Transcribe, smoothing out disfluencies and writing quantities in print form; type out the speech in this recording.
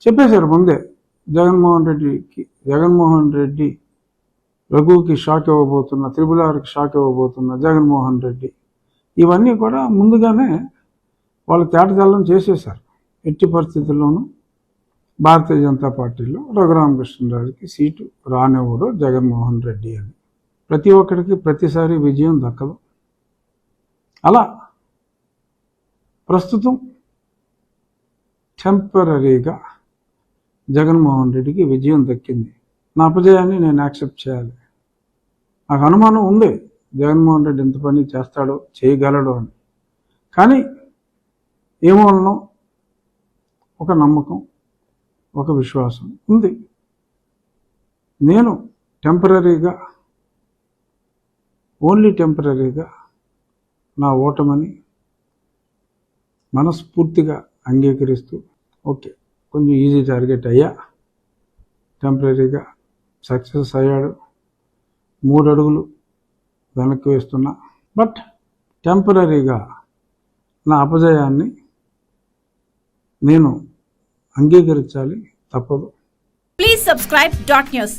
చెప్పేశారు ముందే. Jaganmohan Reddy రఘుకి shock ఇవ్వబోతున్న, త్రిపులార్కి shock ఇవ్వబోతున్న Jaganmohan Reddy, ఇవన్నీ కూడా ముందుగానే వాళ్ళు తేటతెల్లం చేసేశారు. ఎట్టి పరిస్థితుల్లోనూ భారతీయ జనతా పార్టీలో రఘురామకృష్ణరాజుకి సీటు రానివ్వడు జగన్మోహన్ రెడ్డి అని. ప్రతి ఒక్కరికి ప్రతిసారి విజయం దక్కదు. అలా ప్రస్తుతం టెంపరీగా జగన్మోహన్ రెడ్డికి విజయం దక్కింది. నా అపజయాన్ని నేను యాక్సెప్ట్ చేయాలి. నాకు అనుమానం ఉంది జగన్మోహన్ రెడ్డి ఎంత పని చేస్తాడో, చేయగలడు అని. కానీ ఏమోనో ఒక నమ్మకం, ఒక విశ్వాసం ఉంది. నేను ఓన్లీ టెంపరీగా నా ఓటమని మనస్ఫూర్తిగా అంగీకరిస్తూ, ఓకే కొంచెం ఈజీ టార్గెట్ అయ్యా, టెంపరీగా సక్సెస్ అయ్యాడు, 3 అడుగులు వెనక్కి వేస్తున్నా, బట్ టెంపరీగా నా అపజయాన్ని నేను అంగీకరించాలి, తప్పదు. Please subscribe .news